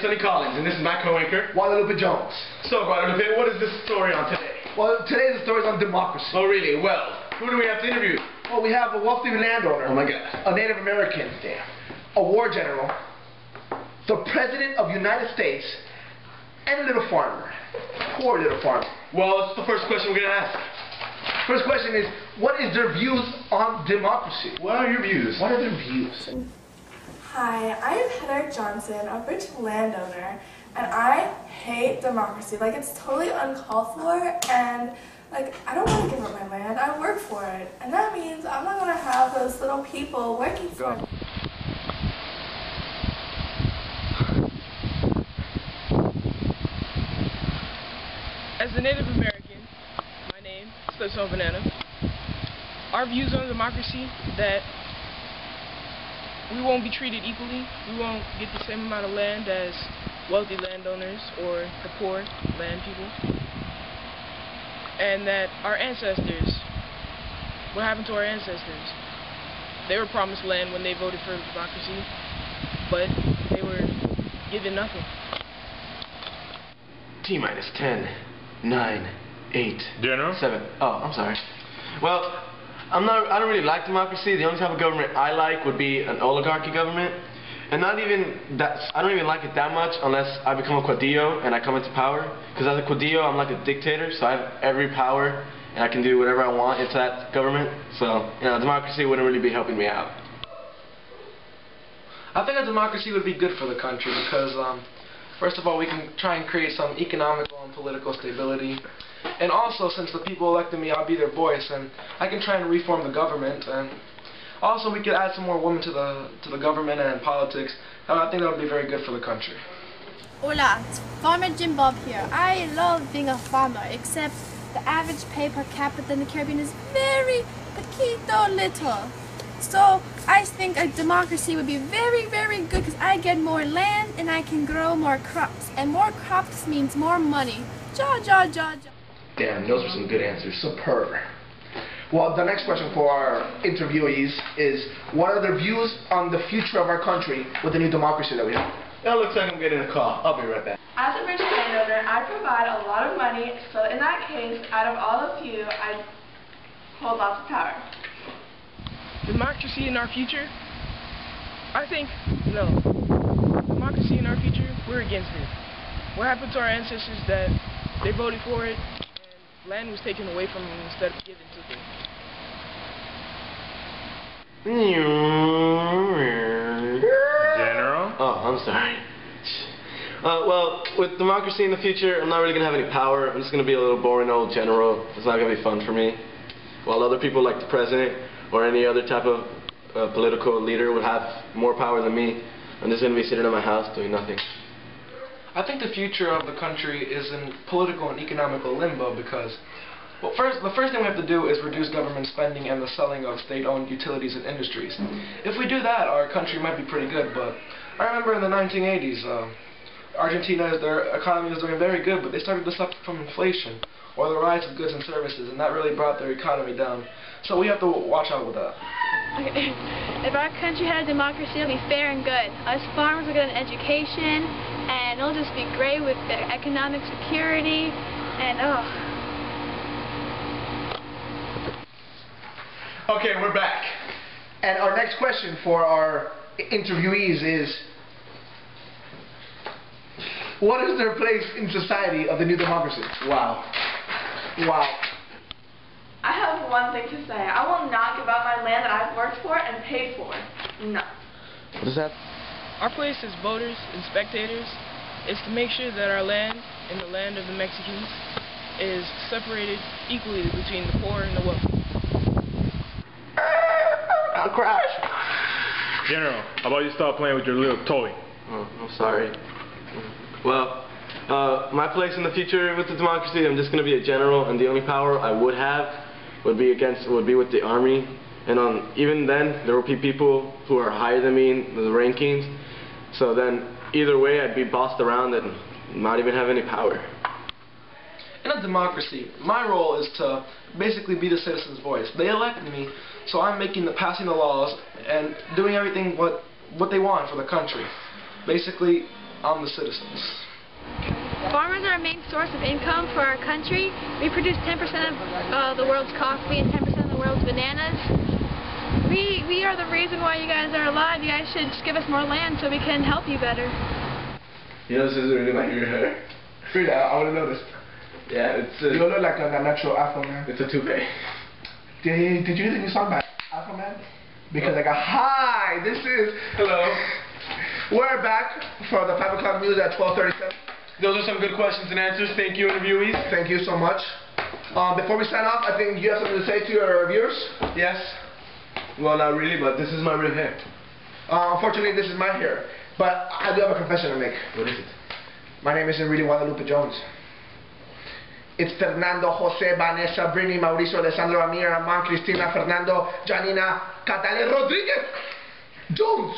Sonny Collins, and this is my co-anchor, Guadalupe Jones. So, Guadalupe, what is this story on today? Well, today's story is on democracy. Oh, really? Well, who do we have to interview? Well, we have a wealthy landowner. Oh, my God. A Native American. Damn. A war general. The President of the United States. And a little farmer. Poor little farmer. Well, that's the first question we're going to ask. First question is, what is their views on democracy? What are your views? What are their views? Hi, I am Heather Johnson, a rich landowner, and I hate democracy. Like, it's totally uncalled for, and like, I don't want to give up my land. I work for it, and that means I'm not going to have those little people working for me. As a Native American, my name is Splitstone Banana. Our views on democracy that we won't be treated equally. We won't get the same amount of land as wealthy landowners or the poor land people. And that our ancestors, what happened to our ancestors? They were promised land when they voted for democracy, but they were given nothing. T-minus 10, 9, 8, General? 7. Oh, I'm sorry. Well, I don't really like democracy. The only type of government I like would be an oligarchy government. And not even that, I don't even like it that much unless I become a Caudillo and I come into power. Because as a Caudillo, I'm like a dictator, so I have every power and I can do whatever I want into that government. So, you know, democracy wouldn't really be helping me out. I think a democracy would be good for the country because, first of all, we can try and create some economical and political stability. And also, since the people elected me, I'll be their voice, and I can try and reform the government. And also, we could add some more women to the government and politics. And I think that would be very good for the country. Hola, it's Farmer Jim Bob here. I love being a farmer, except the average pay per capita in the Caribbean is very poquito little. So I think a democracy would be very, very good because I get more land and I can grow more crops. And more crops means more money. Ja, ja, ja, ja. Damn, those were some good answers. Superb. Well, the next question for our interviewees is, what are their views on the future of our country with the new democracy that we have? That looks like I'm getting a call. I'll be right back. As a rich landowner, I provide a lot of money, so in that case, out of all of you, I hold lots of power. Democracy in our future? I think no. Democracy in our future, we're against it. What happened to our ancestors that they voted for it and land was taken away from them instead of given to them? General? Oh, I'm sorry. Well, with democracy in the future, I'm not really going to have any power. I'm just going to be a little boring old general. It's not going to be fun for me. While other people like the president or any other type of political leader would have more power than me, I'm just going to be sitting in my house doing nothing. I think the future of the country is in political and economical limbo because, well, the first thing we have to do is reduce government spending and the selling of state-owned utilities and industries. If we do that, our country might be pretty good, but I remember in the 1980s, Argentina, their economy was doing very good, but they started to suffer from inflation or the rise of goods and services, and that really brought their economy down. So we have to watch out with that. Okay. If our country had a democracy, it would be fair and good. Us farmers will get an education, and it'll just be great with the economic security, and Okay, we're back. And our next question for our interviewees is, what is their place in society of the new democracy? Wow. Wow. I have one thing to say. I will not give up my land that I've worked for and paid for. No. What is that? Our place as voters and spectators is to make sure that our land and the land of the Mexicans is separated equally between the poor and the wealthy. I'll crash. General, how about you stop playing with your little toy? Oh, I'm sorry. Well, my place in the future with the democracy, I'm just going to be a general, and the only power I would have would be with the army. And even then, there will be people who are higher than me in the rankings. So then, either way, I'd be bossed around and not even have any power. In a democracy, my role is to basically be the citizens' voice. They elected me, so I'm passing the laws and doing everything what they want for the country. Basically, on the citizens. Farmers are our main source of income for our country. We produce 10% of the world's coffee and 10% of the world's bananas. We are the reason why you guys are alive. You guys should just give us more land so we can help you better. You know, this is really like your hair. Frida, I would have noticed. Yeah, it's You look like a natural Afro man. it's a toupee. Did you hear the new song by Afro Man? Because I got hi. This is hello. We're back for the 5 o'clock news at 12:37. Those are some good questions and answers. Thank you, interviewees. Thank you so much. Before we sign off, I think you have something to say to your viewers. Yes. Well, not really, but this is my real hair. Unfortunately, this is my hair. But I do have a confession to make. What is it? My name isn't really Guadalupe Jones. It's Fernando, Jose, Vanessa, Brini, Mauricio, Alessandro, Amir, Aman, Cristina, Fernando, Janina, Catalina, Rodriguez, Jones.